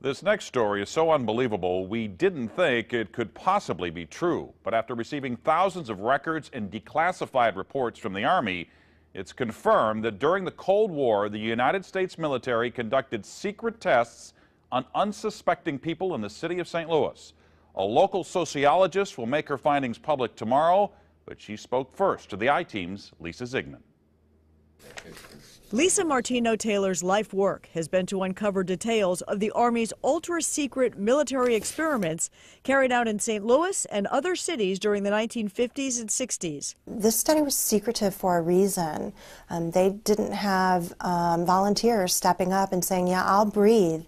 This next story is so unbelievable, we didn't think it could possibly be true. But after receiving thousands of records and declassified reports from the Army, it's confirmed that during the Cold War, the United States military conducted secret tests on unsuspecting people in the city of St. Louis. A local sociologist will make her findings public tomorrow, but she spoke first to the I-Team's Lisa Ziegman. Lisa Martino-Taylor's life work has been to uncover details of the Army's ultra-secret military experiments carried out in St. Louis and other cities during the 1950s and 60s. This study was secretive for a reason. They didn't have volunteers stepping up and saying, yeah, I'll breathe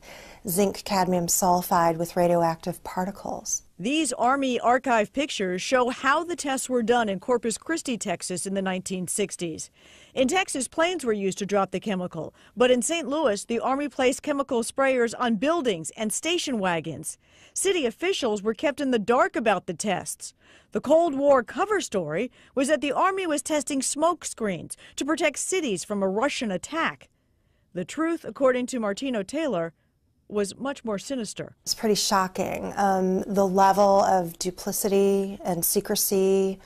zinc cadmium sulfide with radioactive particles. These Army archive pictures show how the tests were done in Corpus Christi, Texas in the 1960s. In Texas, planes were used to drop the chemical, but in St. Louis, the Army placed chemical sprayers on buildings and station wagons. City officials were kept in the dark about the tests. The Cold War cover story was that the Army was testing smoke screens to protect cities from a Russian attack. The truth, according to Martino-Taylor, was much more sinister. It's pretty shocking. The level of duplicity and secrecy,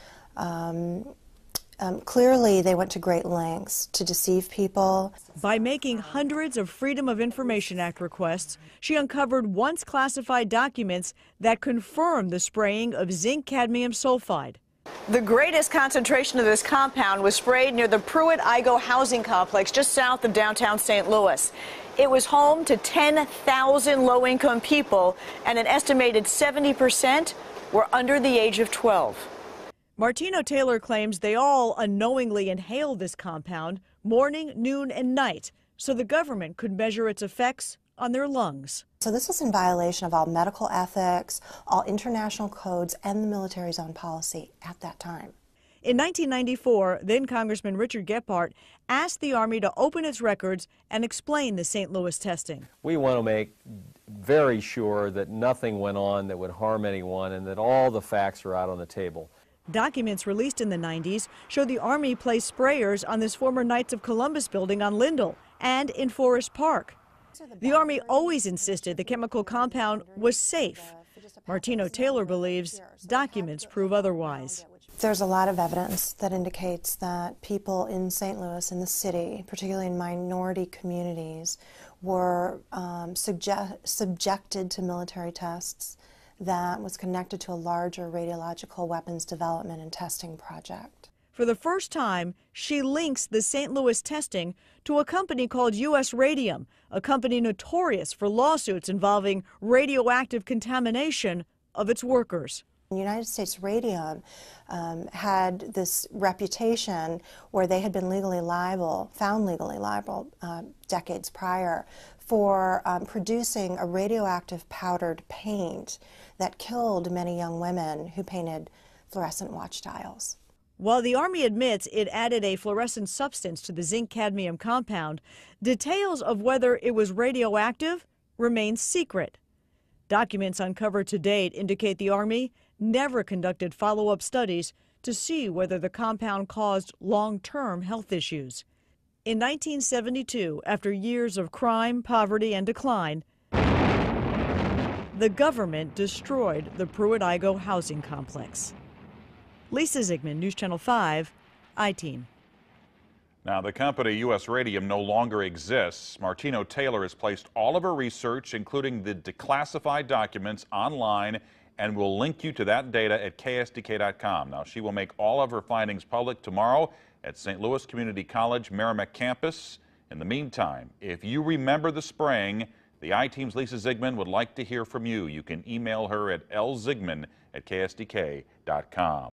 clearly they went to great lengths to deceive people. By making hundreds of Freedom of Information Act requests, she uncovered once classified documents that confirmed the spraying of zinc cadmium sulfide. The greatest concentration of this compound was sprayed near the Pruitt-Igoe housing complex just south of downtown St. Louis. It was home to 10,000 low-income people, and an estimated 70% were under the age of 12. Martino-Taylor claims they all unknowingly inhaled this compound morning, noon, and night so the government could measure its effects on their lungs. So this was in violation of all medical ethics, all international codes, and the military's own policy at that time. In 1994, then Congressman Richard Gephardt asked the Army to open its records and explain the St. Louis testing. We want to make very sure that nothing went on that would harm anyone and that all the facts are out on the table. Documents released in the 90s show the Army placed sprayers on this former Knights of Columbus building on Lindell and in Forest Park. The Army always insisted the chemical compound was safe. Martino-Taylor believes documents prove otherwise. There's a lot of evidence that indicates that people in St. Louis, in the city, particularly in minority communities, were subjected to military tests that was connected to a larger radiological weapons development and testing project. For the first time, she links the St. Louis testing to a company called U.S. Radium, a company notorious for lawsuits involving radioactive contamination of its workers. United States Radium had this reputation where they had been found legally liable decades prior for producing a radioactive powdered paint that killed many young women who painted fluorescent watch dials. While the Army admits it added a fluorescent substance to the zinc cadmium compound, details of whether it was radioactive remain secret. Documents uncovered to date indicate the Army never conducted follow-up studies to see whether the compound caused long-term health issues. In 1972, after years of crime, poverty, and decline, the government destroyed the Pruitt-Igoe housing complex. Lisa Ziegman, News Channel 5, I-Team. Now, the company U.S. Radium no longer exists. Martino-Taylor has placed all of her research, including the declassified documents, online, and will link you to that data at ksdk.com. Now, she will make all of her findings public tomorrow at St. Louis Community College Merrimack campus. In the meantime, if you remember the spraying, the I-Team's Lisa Ziegman would like to hear from you. You can email her at lziegman@ksdk.com.